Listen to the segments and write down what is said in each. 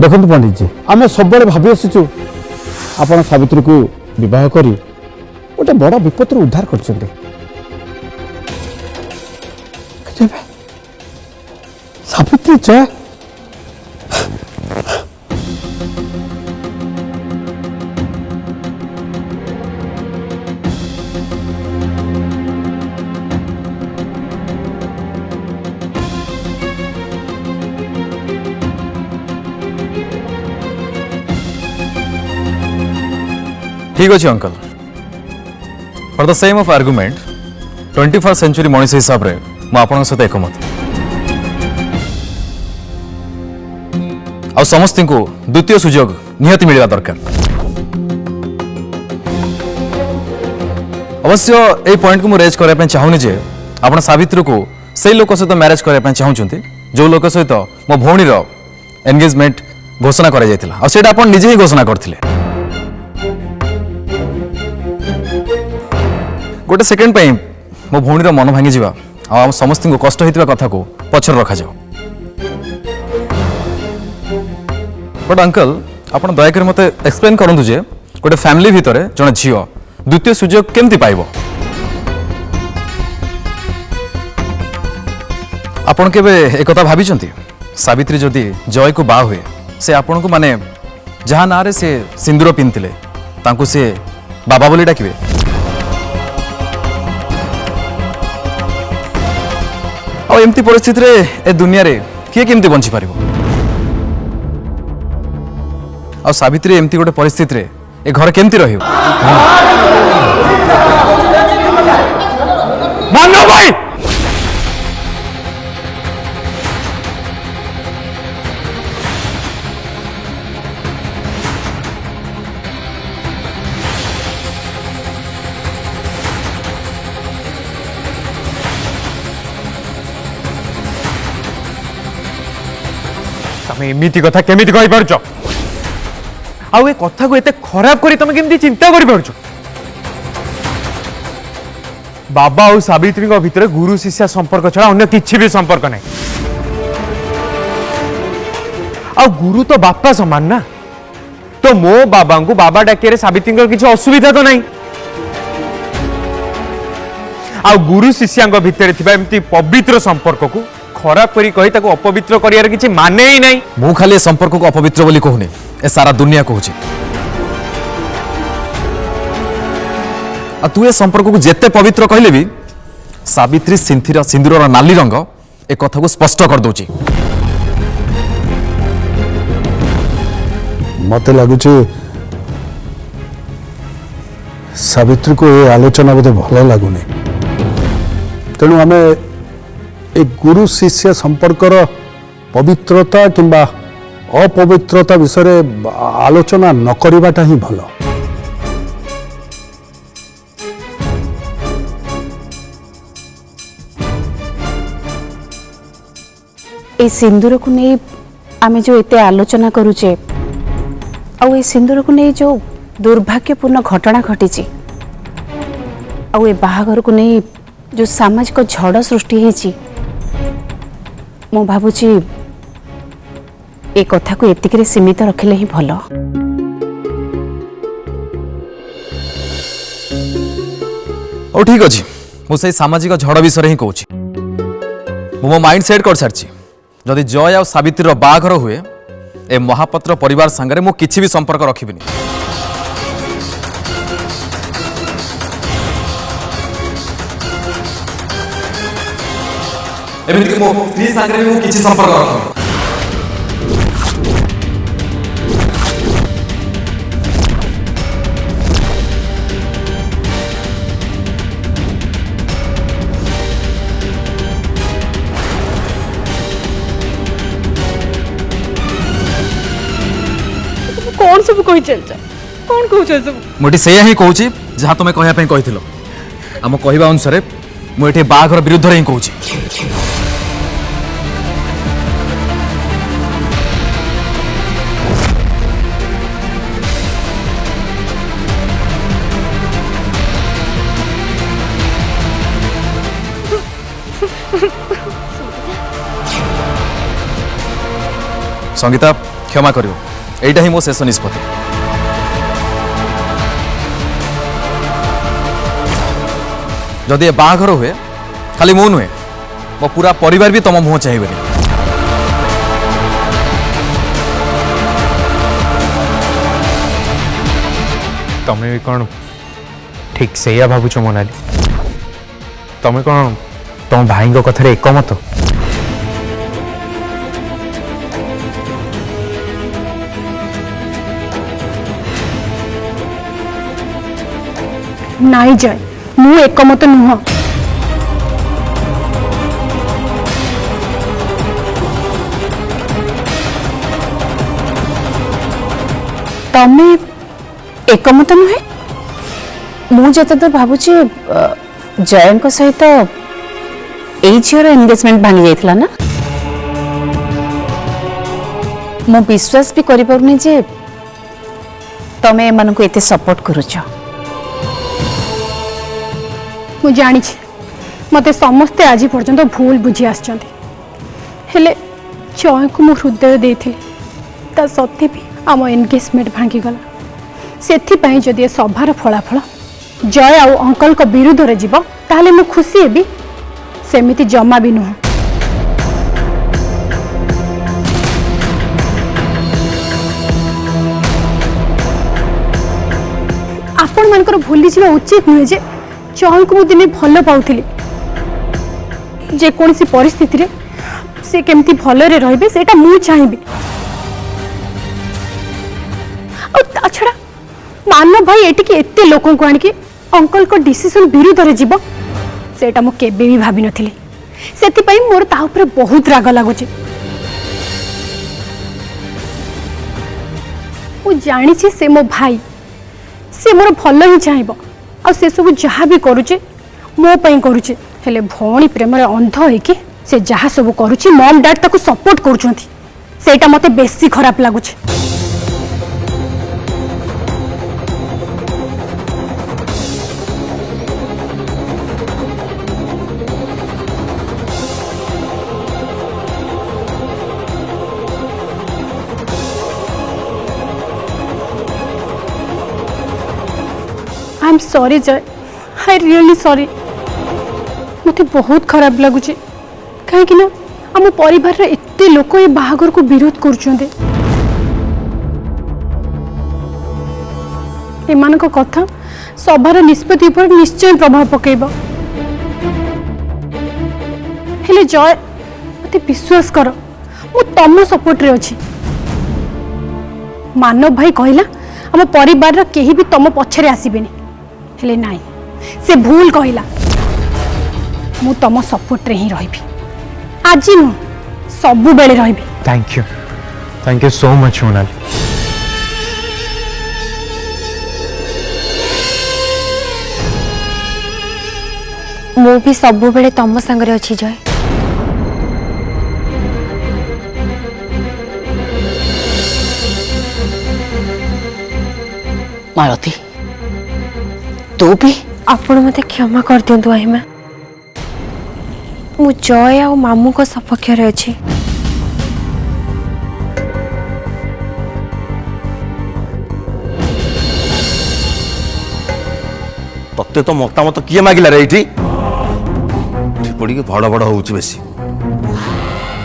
देखो पंडित जी आम सब भावी आसीचु आपण सावित्री को विवाह करी गोटे बड़ विपद उद्धार कर सावित्री जय ठीक अच्छे uncle for the same of argument 21st century Manish हिसाब रे मु आपन सहित एकमत आ समस्त को द्वितीय सुजोग निहति मिलवा दरकार अवश्य ए पॉइंट को मु रेज करबा चाहूनी जे आपण सावित्री को से लोक सहित मैरिज करबा चाहूचंती जो लोक सहित मो भौणी रो एंगेजमेंट घोषणा करा जायतिला आ सेटा आपण निजे ही घोषणा करथिले गोटे सेकेंड पे मो भौणी मन भांगी जा आ समस्त को कष्ट होता कथा को पछर रखा जाओ बट अंकल आपण दयाकर मते एक्सप्लेन करंतु जे गोटे फैमिली भितर जने झियो द्वितीय सुजोग केमती पाइबो आपण केबे एक कथा भाबिचंती सावित्री जदि जय को बा हुए से आपण को माने जहा ना रे से सिंदूर पिनतिले तांको से बाबा बोली डाकिबे और एमती परिस्थिति रे ए दुनिया रे किए केमती बंची पारिबो और सावित्री एमती गोटे परिस्थिति रे ए घर केमती रहियो मानो भाई तमें एमती कथा केमिति कहि पारछ आउ ए कथा को एते खराब करी तमे केमिति चिंता करि पारछ बाबा और सावित्री को भितर गुरु शिष्य संपर्क छड़ा अन्य किछि भी संपर्क नहीं आ गुरु तो बापा समान ना तो मो बाबा को बाबा डाके सावित्री को किछि असुविधा तो नहीं आ गुरु शिष्य भितर थिबा एमती पवित्र संपर्क को खराब करी कही ताको अपवित्र करियार किछि माने ही नहीं मु खाली ए संपर्क को अपवित्र बोली कहूनी ए सारा दुनिया कहूची आ तू ए संपर्क को जेते पवित्र कहले भी सावित्री सिंदूर नाली रंग ए कथा को स्पष्ट कर दउची मत लगुच सावित्री को ये आलोचना बोधे भल लगुनि तेणु आम एक गुरु शिष्य संपर्कर पवित्रता किंबा अपवित्रता विषय आलोचना न करिबाटा ही भल ए सिंदूर को नहीं आमे जो एते आलोचना करूचे आउ ए सिंदूर को नहीं जो दुर्भाग्यपूर्ण घटना घटी आउ ए बाहाघर को नहीं जो सामाजिक झड़ सृष्टि होती मु भावुची ए कथा को एतिकरे सीमित रखिले ही भल ओ ठीक अछि मु से सामाजिक झड़ विषय ही कहूची मु मो माइंड सेट कर सारछि जदि जय आ सावित्री बाघर हुए ए महापत्र परिवार संगे मु किछि भी संपर्क रखिबिनी एमिति कि मो स्त्री संगे मु किछि संपर्क रखिबिनी कौन सब कहि चल कौन कहू सब मोटी से ही कहूँ जहाँ तुम कहवाई कही आम कहवा अनुसार मुझे बाघर विरुद्ध ही कहूँ संगीता क्षमा करियो एटा ही मो शेष निष्पत्ति। जदि ए बाहाघर हुए खाली मु नुहे मो पूरा परिवार भी तुम मुह चाहिए। तमें भी कौन ठीक से भावुच मोनाली? तमें कौन तुम भाई कथार एकमत? नाई जय मु एकमत नुह। तमे एकमत नुहे? मु जत तो भावुची जयंक सहित एई झीर एंगेजमेंट भांगी जाइथिला ना। मु विश्वास भी करि पारुनी जे तमे एमान को एते सपोर्ट करूछ। मु जानी मते समस्ते आज पर्यंत भूल बुझी आछंती हेले जय को मु हृदय देथिली ता सत्य भी आम एंगेजमेंट भांगी गला। सेथिपाई जदि ए सभार फलाफल जय आउ अंकल को विरुद्ध रे जीव ताहले मु खुशी हेबी, सेमिति जमा भी नुह। आपण मानकर भूली जीवा उचित नुहे जे जय को मु दिने भल पाउथिली। जे कोनसी परिस्थिति रे से केमती भल रे रहबे सेटा मु चाहिबी। छड़ा मानव भाई एटिके एते लोकों को आनिके अंकल को डिसीजन विरुद्ध रे जीव सेटा मु केबे भी भाबी नथिली। सेति पई मोर ता ऊपर बहुत राग लागुचे। मु जानी छी से मो भाई से मोर भल ही चाहिबो आ से सब जहा भी करूचे मो पई करूचे। हेले भौणी प्रेम रे अंध होइके से जहा सब करूची मम डैड ताको सपोर्ट करूचंती सेटा मते बेसी खराब लागुचे। आई एम सॉरी जय, आई रियली सॉरी। मते बहुत खराब लगुचे कहीं ना आम परिवार रे एते लोक ये बाहागर को विरोध करुचंदे। एमानक कथा सभार निष्पत्ति पर निश्चय प्रभाव पकेब। हेले जय मते विश्वास कर मु तम सपोर्ट रे अछि। मानव भाई कहला आम परिवार रा केही भी तम पछरे आसीबेनी हेले नाई से भूल कहला। मु तम सपोर्ट रे ही रहिबी आज नु सबु बेले रहिबी। Thank you so much Monali. मु भी सबु बेले तम संगरे अछि जय। मालती तू भी आपण मते क्षमा कर दियंतु आहिमा। मु जय आ मामू को सपक्ष रे अछि। तत्ते तो मतामत किए मागिला रे एठी पड़ी के भड़ भड़ होउची बेसी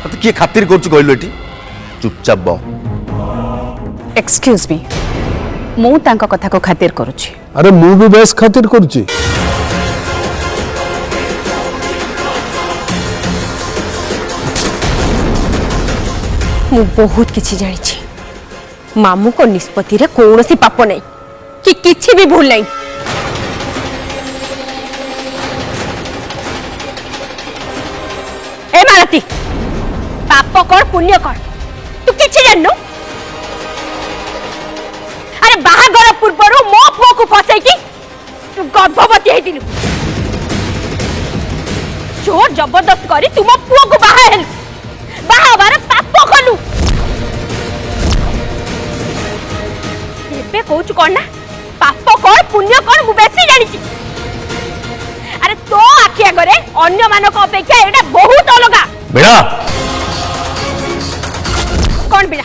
तते किए खातिर करछु कहलु एठी चुपचाप ब। एक्सक्यूज मी मु तांका कथा को खातिर करूची। अरे मु भी बेस खातिर करुची। मु बहुत किछि जानि छी। मामू को निष्पत्ति रे कोनोसी पाप नहीं कि किछि भी भूल नहीं। ए मालती पाप कर पुण्य कर तू किछि जाननु? अरे बाहागर पूर्वर मो पुओ को फसै की तू गर्भवती हेतिलु। जोर जबरदस्त करी तुम पुओ को बाहा हेलु बाहाबार पाप कलु। एबे कहूचु कोन ना पाप कर पुण्य कर मु बेसी जानि छी। अरे तो आखि आगरे अन्य मानक अपेक्षा एटा बहुत अलगा। बेड़ा कौन बिड़ा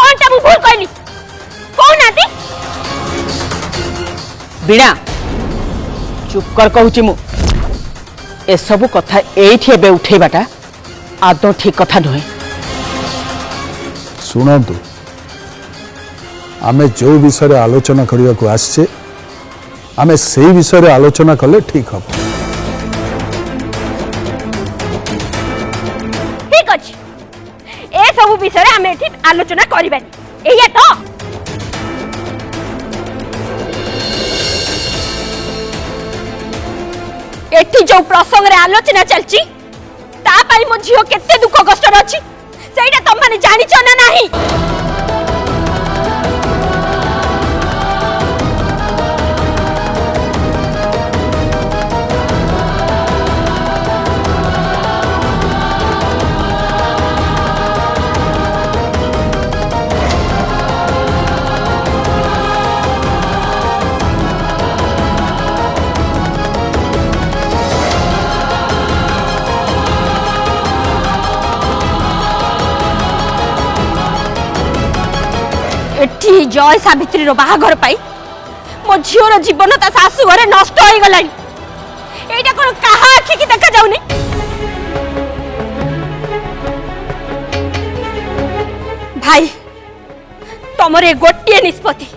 कोनटा मु भूल कहली कौन नाती बीणा चुप कर कहूची मु ए सब कथा एठी एबे उठेबाटा आदौ ठीक कथा नुहे। शुणु आमे जो विषय आलोचना करने को आसचे आमे से विषय आलोचना कले ठीक हम। ठीक अछि ए सब विषय आमे एठी आलोचना करिबानी एया तो एठी जो प्रसंग रे आलोचना चलची ता पाई मो झियो केते दुख कष्ट अछि सेटा तुम माने जानि छ ना नाही। एठी जय सावित्री रो बाहाघर पाई मो झियोर जीवन ता सासु घरे नष्ट होई गलानी एटा कोन कहा आखि की देखा जाउनी। भाई तमरे गोटिए निष्पत्ति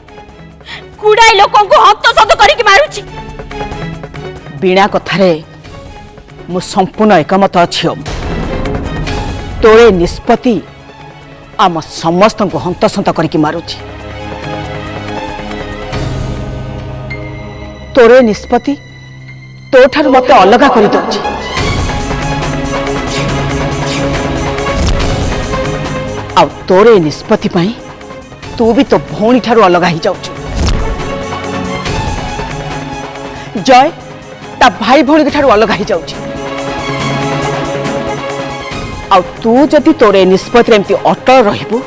कुडाई लोकों को हक्त सद करिक मारुची। बीणा कथारे मु संपूर्ण एकमत अछि। तोरे निष्पत्ति आम समस्त को हंतसंत करके मारुची। तोरे निष्पत्ति तो ठार मत अलग कर दउची। आ तोरे निष्पत्ति पाई तू भी तो भौणी ठारू अलग ही जाउछु। जय ता भाई भौणी ठारू अलग ही जाउची। आ तू जदि तोरे निष्पत्ति एमती अटल रहिबु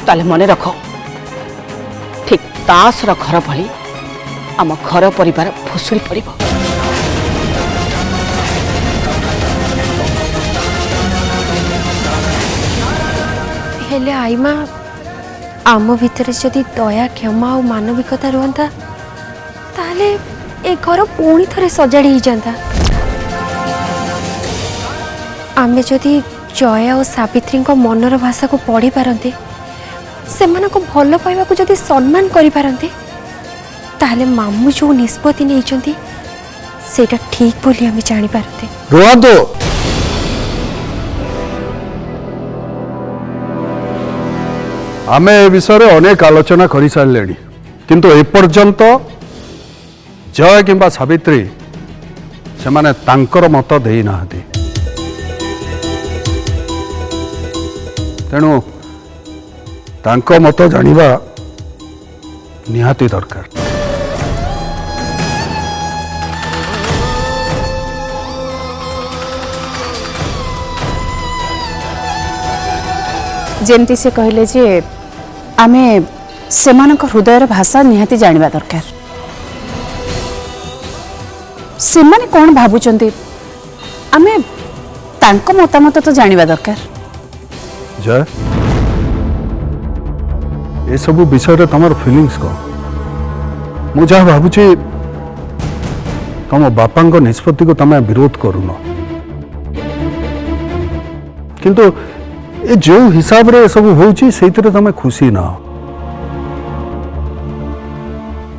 ताले मने रख ठीक तासर घर भली आम घर परिवार फुसुरी पड़िबो। हेले आईमा आम भितर जदि दया क्षमा और मानविकता रुहंता ताले ए घर पुणी थरे सजाड़ी ही जाता। आमे जदि जया और सावित्री मनर भाषा को पढ़ी पारते से भल पाइबा को जदि सम्मान करि पारते ताहले मामू जो निष्पत्ति नहीं सेटा ठीक बोली आमे जानी पारते। रुहतु आमे ए विषय अनेक आलोचना कर सारे किंतु एपर्यंत जय किंबा सावित्री से माने तांकर मत देई नाहती। तेणु तांको मत जानिबा निहाती दरकार। जेमती से कहले जे आमे सेमानक हृदयर भाषा निहाती जानिबा दरकार। सेमाने कौन भाबुचंती आमे तांको मतामत तो जानिबा दरकार। जय ये सब विषय तुम फिलिंग्स कौन मु जहाँ भावुची तुम बापा निष्पत्ति को तुम विरोध करुन किंतु ये जो हिसाब रे सब होउची सेइतरे तुम खुशी ना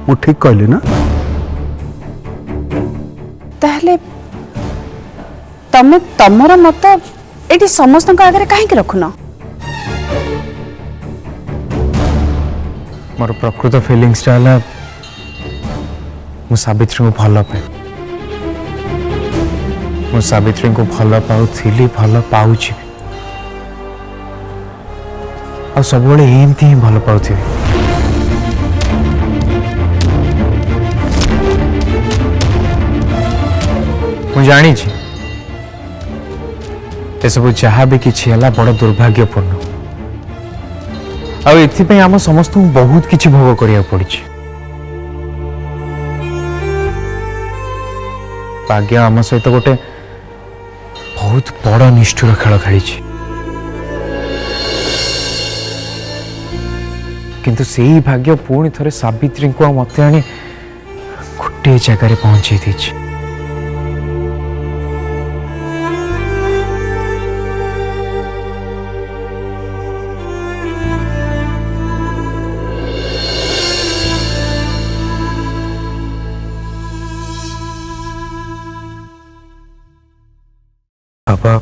मु ठीक कहली ना। ताहले तमे तमर मत एटी समस्त आगे कहीं रखुन। मोर प्रकृत फिलिंग्स मु सावित्री को भल पाए मु सावित्री को भल पाउथिली भल पाउछि आ सब एमती ही भल पाउथि। मु जानी ए सब जहाँ भी किछि हला बड़ दुर्भाग्यपूर्ण आ आम समस्त बहुत किछि भोग करिया पड़ी। भाग्य आम सहित गोटे बहुत बड़ निष्ठुर खेल खेली किंतु से ही भाग्य पुणी थरे सावित्री को मत आनी गोटे जगार पहुंचे दीची। बाबा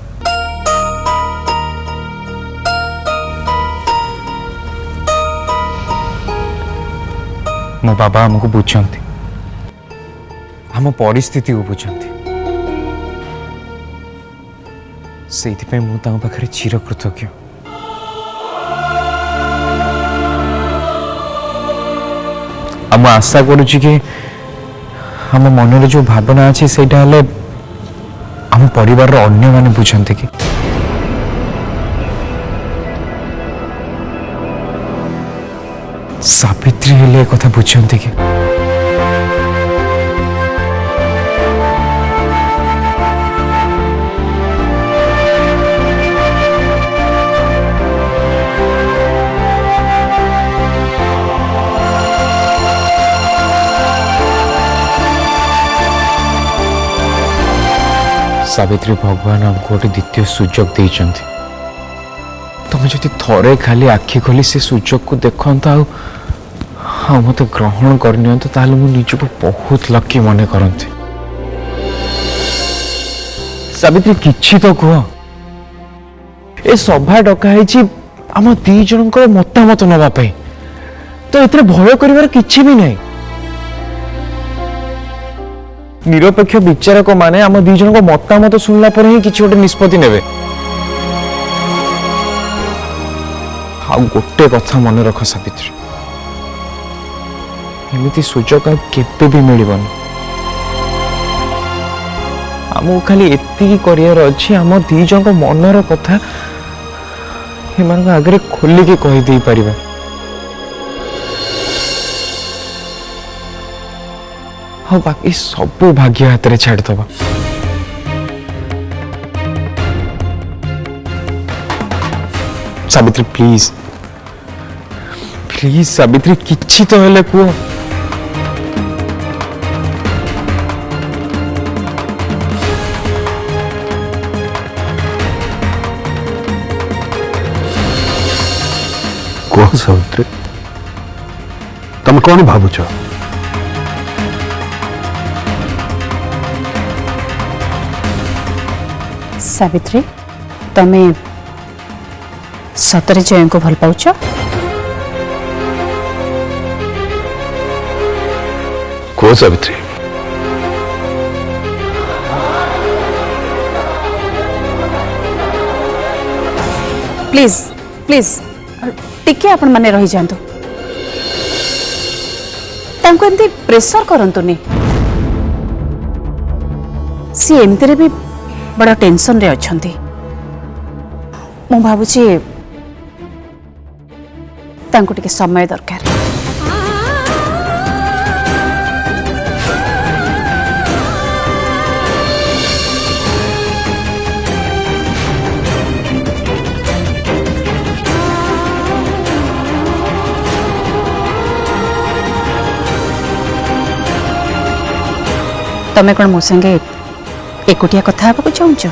मो बाबा हमको बुझंती हम परिस्थिति को बुझंती से मु पाखे चिर कृतज्ञ। आम आशा करुच्ची कि आम मन जो भावना अच्छी से आम परिवार अन्य माने बुझंती कि सावित्री हेले कथा बुझंती कि सावित्री भगवान हमको गोटे द्वितीय सुजोग देइचंती। तुम जदि थरे खाली आखि खोली से सुजोग को देखता मत ग्रहण करनी ताल मु निजको बहुत लकी मन करती। सावित्री किछि तो कह ए सभा डकाई आम दी जन मतामत नवाई तो एथरे भय करिवार किछि भी नहीं। निरपेक्ष विचारक माने आम दी जन मतामत सुनला पर ही किछि गोटे निष्पत्ति नेबे। हाँ गोटे कथा मन रख सावित्री एमती सुजोग केबे भी मिलबनी। आमको खाली एतिकी करियर अछि आम दी जन मनर कथा एमान आगे खोलिके कहि दे परिबा। हाँ बाकी सब भाग्य हाथ में छाड़दबा। सावित्री प्लीज प्लीज सावित्री किछि तो हेले कुह। कह सावित्री तुम कौन भावुच? सावित्री तमे सतरे जय को भल पाउछ? कह सावित्री प्लीज प्लीज टिके आपण माने रही जांतु तांको एमती प्रेशर करंतुनी। सी एमती रे भी बड़ा टेंशन रे अछंती। मु भाबुची तांको टिके समय दरकार। तमे कौन मो संगे एकुटिया कथा हेबाकु चाहूच?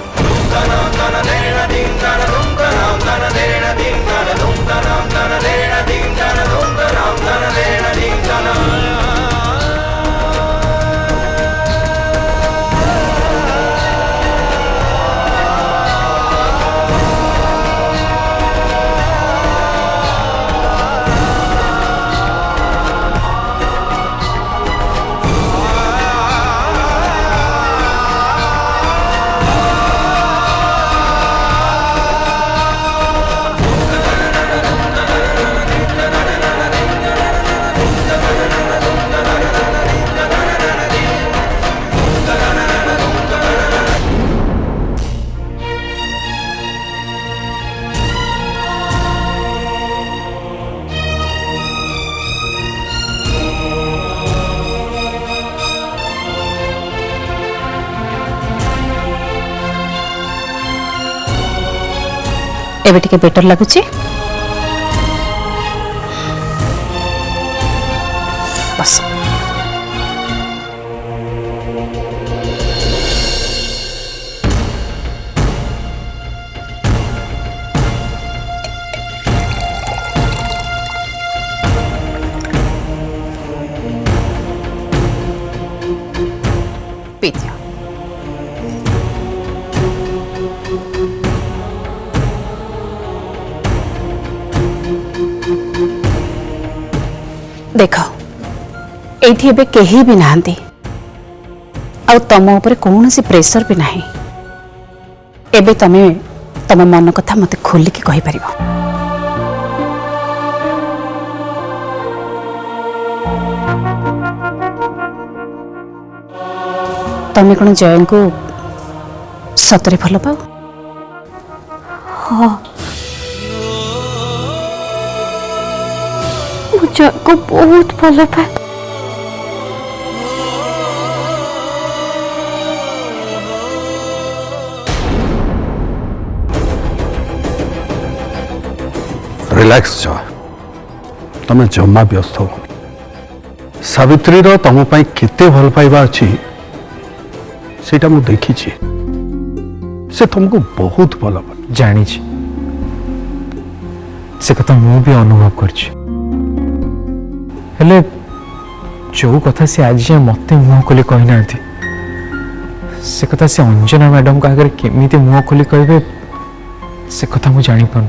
एबे टिके बेटर लागुची? देख एठी एबे केही भी नाहंती आ तम ऊपर कौन सी प्रेशर भी नहीं एबे तमे तम मन कथा मते खोलिकी कहि परिबो। तमे कौन जय को सतरे भल पाओ? हाँ मु जय को बहुत भल पाए। रिलैक्स जय, तमे जमा व्यस्त हो। सावित्री रो तम पाई केते भल पाइबा अछि सेटा मु देखी छी। से तुमको बहुत भल पाए। जानी से कथा मु भी अनुभव करछि। हेले जो कथा से आज मत मुह खोली कही ना से कथा से अंजना मैडम का अगर केमी मुह खोली कहे से कथा मुझे जानी पार।